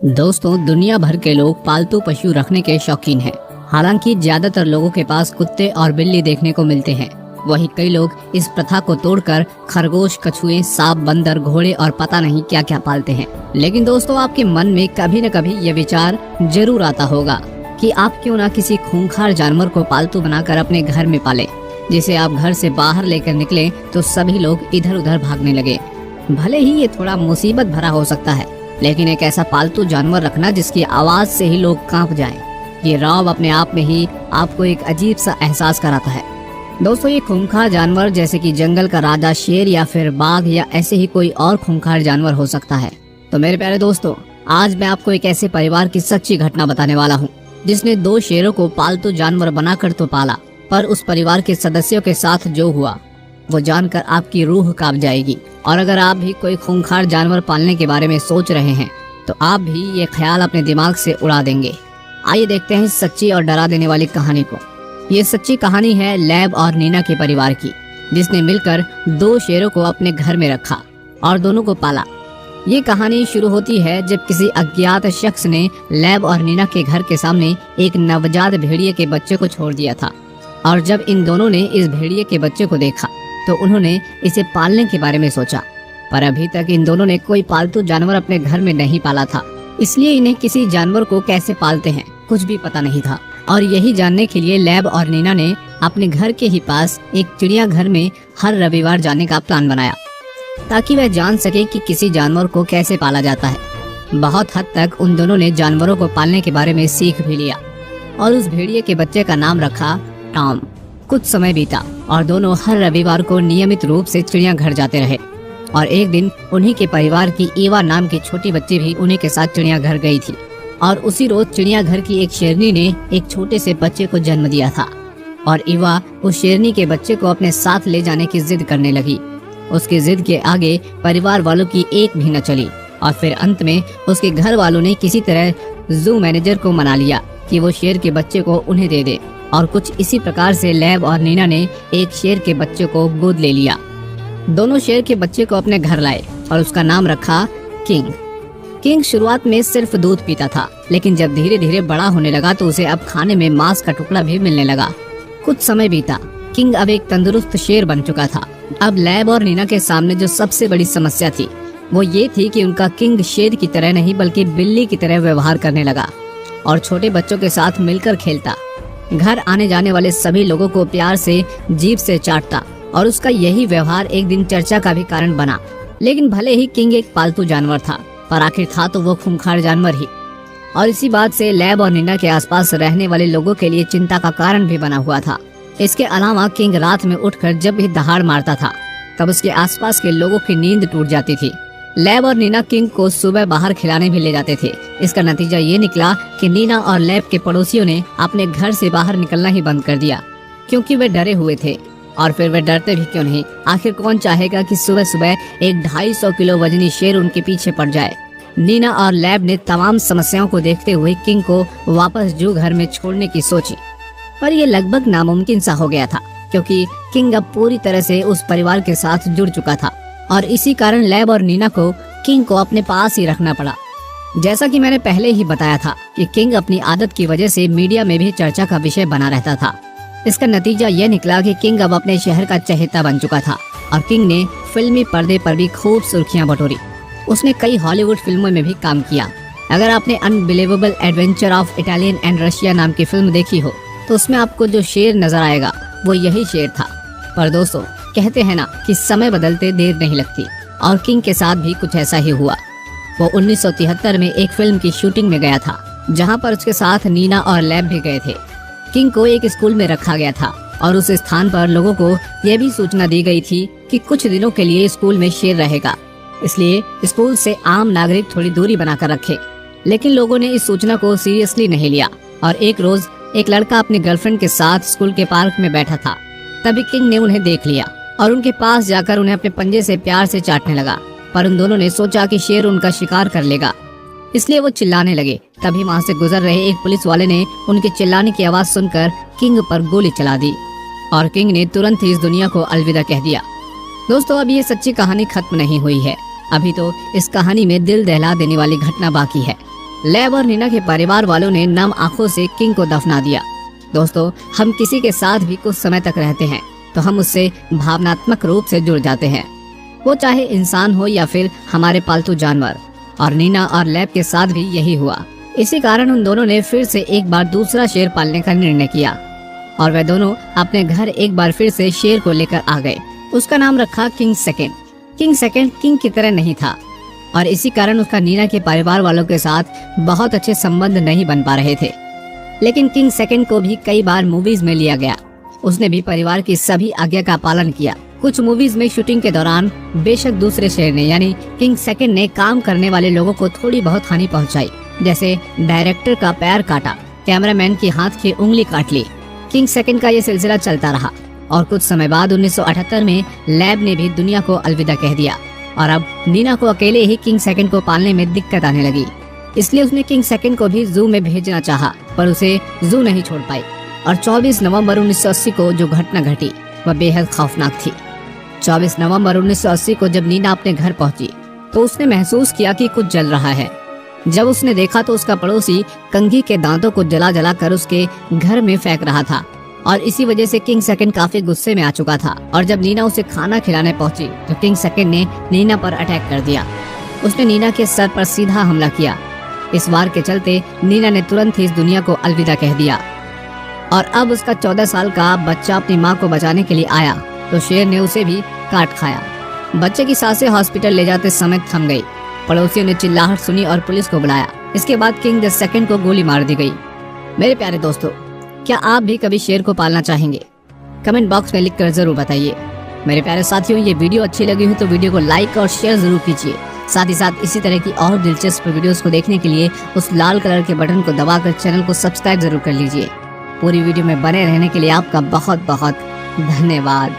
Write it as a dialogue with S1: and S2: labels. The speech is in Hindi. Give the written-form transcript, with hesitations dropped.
S1: दोस्तों, दुनिया भर के लोग पालतू पशु रखने के शौकीन हैं। हालांकि ज्यादातर लोगों के पास कुत्ते और बिल्ली देखने को मिलते हैं। वहीं कई लोग इस प्रथा को तोड़कर खरगोश, कछुए, सांप, बंदर, घोड़े और पता नहीं क्या क्या पालते हैं। लेकिन दोस्तों, आपके मन में कभी न कभी ये विचार जरूर आता होगा कि आप क्यों ना किसी खूंखार जानवर को पालतू बनाकर अपने घर में पाले, जिसे आप घर से बाहर लेकर निकले तो सभी लोग इधर उधर भागने लगे। भले ही ये थोड़ा मुसीबत भरा हो सकता है, लेकिन एक ऐसा पालतू जानवर रखना जिसकी आवाज से ही लोग कांप जाएं, ये रौब अपने आप में ही आपको एक अजीब सा एहसास कराता है। दोस्तों, ये खूंखार जानवर जैसे कि जंगल का राजा शेर या फिर बाघ या ऐसे ही कोई और खूंखार जानवर हो सकता है। तो मेरे प्यारे दोस्तों, आज मैं आपको एक ऐसे परिवार की सच्ची घटना बताने वाला हूँ जिसने 2 शेरों को पालतू जानवर बनाकर तो पाला, पर उस परिवार के सदस्यों के साथ जो हुआ वो जानकर आपकी रूह कांप जाएगी। और अगर आप भी कोई खूंखार जानवर पालने के बारे में सोच रहे हैं तो आप भी ये ख्याल अपने दिमाग से उड़ा देंगे। आइए देखते हैं इस सच्ची और डरा देने वाली कहानी को। ये सच्ची कहानी है लैब और नीना के परिवार की, जिसने मिलकर 2 शेरों को अपने घर में रखा और दोनों को पाला। ये कहानी शुरू होती है जब किसी अज्ञात शख्स ने लैब और नीना के घर के सामने एक नवजात भेड़िए के बच्चे को छोड़ दिया था। और जब इन दोनों ने इस भेड़िए के बच्चे को देखा तो उन्होंने इसे पालने के बारे में सोचा, पर अभी तक इन दोनों ने कोई पालतू जानवर अपने घर में नहीं पाला था, इसलिए इन्हें किसी जानवर को कैसे पालते हैं कुछ भी पता नहीं था। और यही जानने के लिए लैब और नीना ने अपने घर के ही पास एक चिड़ियाघर में हर रविवार जाने का प्लान बनाया, ताकि वह जान सके कि किसी जानवर को कैसे पाला जाता है। बहुत हद तक उन दोनों ने जानवरों को पालने के बारे में सीख भी लिया और उस भेड़िए के बच्चे का नाम रखा टॉम। कुछ समय बीता और दोनों हर रविवार को नियमित रूप से चिड़ियाघर जाते रहे। और एक दिन उन्हीं के परिवार की ईवा नाम की छोटी बच्ची भी उन्हीं के साथ चिड़ियाघर गई थी। और उसी रोज चिड़ियाघर की एक शेरनी ने एक छोटे से बच्चे को जन्म दिया था और ईवा उस शेरनी के बच्चे को अपने साथ ले जाने की जिद करने लगी। उसकी जिद के आगे परिवार वालों की एक भी न चली और फिर अंत में उसके घर वालों ने किसी तरह जू मैनेजर को मना लिया कि वो शेर के बच्चे को उन्हें दे दे। और कुछ इसी प्रकार से लैब और नीना ने एक शेर के बच्चे को गोद ले लिया। दोनों शेर के बच्चे को अपने घर लाए और उसका नाम रखा किंग। किंग शुरुआत में सिर्फ दूध पीता था, लेकिन जब धीरे धीरे बड़ा होने लगा तो उसे अब खाने में मांस का टुकड़ा भी मिलने लगा। कुछ समय बीता, किंग अब एक तंदुरुस्त शेर बन चुका था। अब लैब और नीना के सामने जो सबसे बड़ी समस्या थी वो ये थी कि उनका किंग शेर की तरह नहीं बल्कि बिल्ली की तरह व्यवहार करने लगा और छोटे बच्चों के साथ मिलकर खेलता, घर आने जाने वाले सभी लोगों को प्यार से जीभ से चाटता। और उसका यही व्यवहार एक दिन चर्चा का भी कारण बना। लेकिन भले ही किंग एक पालतू जानवर था, पर आखिर था तो वो खूंखार जानवर ही। और इसी बात से लैब और नीना के आसपास रहने वाले लोगों के लिए चिंता का कारण भी बना हुआ था। इसके अलावा किंग रात में उठकर जब भी दहाड़ मारता था तब उसके आसपास के लोगों की नींद टूट जाती थी। लैब और नीना किंग को सुबह बाहर खिलाने भी ले जाते थे। इसका नतीजा ये निकला कि नीना और लैब के पड़ोसियों ने अपने घर से बाहर निकलना ही बंद कर दिया, क्योंकि वे डरे हुए थे। और फिर वे डरते भी क्यों नहीं, आखिर कौन चाहेगा कि सुबह सुबह एक 250 किलो वजनी शेर उनके पीछे पड़ जाए। नीना और लैब ने तमाम समस्याओं को देखते हुए किंग को वापस जू घर में छोड़ने की सोची, पर यह लगभग नामुमकिन सा हो गया था, क्योंकि किंग अब पूरी तरह से उस परिवार के साथ जुड़ चुका था। और इसी कारण लैब और नीना को किंग को अपने पास ही रखना पड़ा। जैसा कि मैंने पहले ही बताया था कि किंग अपनी आदत की वजह से मीडिया में भी चर्चा का विषय बना रहता था। इसका नतीजा यह निकला कि किंग अब अपने शहर का चहेता बन चुका था और किंग ने फिल्मी पर्दे पर भी खूब सुर्खियां बटोरी। उसने कई हॉलीवुड फिल्मों में भी काम किया। अगर आपने unbelievable adventure of Italian and Russia नाम की फिल्म देखी हो तो उसमें आपको जो शेर नजर आएगा वो यही शेर था। पर दोस्तों, कहते हैं ना कि समय बदलते देर नहीं लगती, और किंग के साथ भी कुछ ऐसा ही हुआ। वो 1973 में एक फिल्म की शूटिंग में गया था, जहां पर उसके साथ नीना और लैब भी गए थे। किंग को एक स्कूल में रखा गया था और उस स्थान पर लोगों को यह भी सूचना दी गई थी कि कुछ दिनों के लिए स्कूल में शेर रहेगा, इसलिए स्कूल से आम नागरिक थोड़ी दूरी बनाकर रखे। लेकिन लोगों ने इस सूचना को सीरियसली नहीं लिया और एक रोज एक लड़का अपनी गर्लफ्रेंड के साथ स्कूल के पार्क में बैठा था। तभी किंग ने उन्हें देख लिया और उनके पास जाकर उन्हें अपने पंजे से प्यार से चाटने लगा। पर उन दोनों ने सोचा कि शेर उनका शिकार कर लेगा, इसलिए वो चिल्लाने लगे। तभी वहाँ से गुजर रहे एक पुलिस वाले ने उनके चिल्लाने की आवाज सुनकर किंग पर गोली चला दी और किंग ने तुरंत ही इस दुनिया को अलविदा कह दिया। दोस्तों, अब ये सच्ची कहानी खत्म नहीं हुई है। अभी तो इस कहानी में दिल दहला देने वाली घटना बाकी है। लैब और नीना के परिवार वालों ने नम आंखों से किंग को दफना दिया। दोस्तों, हम किसी के साथ भी कुछ समय तक रहते हैं तो हम उससे भावनात्मक रूप से जुड़ जाते हैं, वो चाहे इंसान हो या फिर हमारे पालतू जानवर। और नीना और लैब के साथ भी यही हुआ। इसी कारण उन दोनों ने फिर से एक बार दूसरा शेर पालने का निर्णय किया और वे दोनों अपने घर एक बार फिर से शेर को लेकर आ गए। उसका नाम रखा king second. King second king की तरह नहीं था और इसी कारण उसका नीना के परिवार वालों के साथ बहुत अच्छे संबंध नहीं बन पा रहे थे। लेकिन किंग सेकंड को भी कई बार मूवीज में लिया गया। उसने भी परिवार की सभी आज्ञा का पालन किया। कुछ मूवीज में शूटिंग के दौरान बेशक दूसरे शेर ने यानी किंग सेकंड ने काम करने वाले लोगों को थोड़ी बहुत हानि पहुंचाई, जैसे डायरेक्टर का पैर काटा, कैमरामैन की हाथ की उंगली काट ली। किंग सेकंड का ये सिलसिला चलता रहा और कुछ समय बाद 1978 में लैब ने भी दुनिया को अलविदा कह दिया और अब नीना को अकेले ही किंग सेकंड को पालने में दिक्कत आने लगी। इसलिए उसने किंग सेकंड को भी जू में भेजना चाहा, पर उसे जू नहीं छोड़ पाई। और 24 नवंबर 1980 को जो घटना घटी वह बेहद खौफनाक थी। 24 नवंबर 1980 को जब नीना अपने घर पहुंची तो उसने महसूस किया कि कुछ जल रहा है। जब उसने देखा तो उसका पड़ोसी कंघी के दांतों को जला जला कर उसके घर में फेंक रहा था और इसी वजह से किंग सेकंड काफी गुस्से में आ चुका था। और जब नीना उसे खाना खिलाने पहुंची तो किंग सेकंड ने नीना पर अटैक कर दिया। उसने नीना के सर पर सीधा हमला किया। इस वार के चलते नीना ने तुरंत ही इस दुनिया को अलविदा कह दिया और अब उसका 14 साल का बच्चा अपनी माँ को बचाने के लिए आया तो शेर ने उसे भी काट खाया। बच्चे की सांसें हॉस्पिटल ले जाते समय थम गई। पड़ोसियों ने चिल्लाहट सुनी और पुलिस को बुलाया। इसके बाद किंग द सेकंड को गोली मार दी गई। मेरे प्यारे दोस्तों, क्या आप भी कभी शेर को पालना चाहेंगे? कमेंट बॉक्स में लिखकर जरूर बताइए। मेरे प्यारे साथियों, ये वीडियो अच्छी लगी हो तो वीडियो को लाइक और शेयर जरूर कीजिए। साथ ही साथ इसी तरह की और दिलचस्प वीडियोस को देखने के लिए उस लाल कलर के बटन को दबाकर चैनल को सब्सक्राइब जरूर कर लीजिए। पूरी वीडियो में बने रहने के लिए आपका बहुत बहुत धन्यवाद।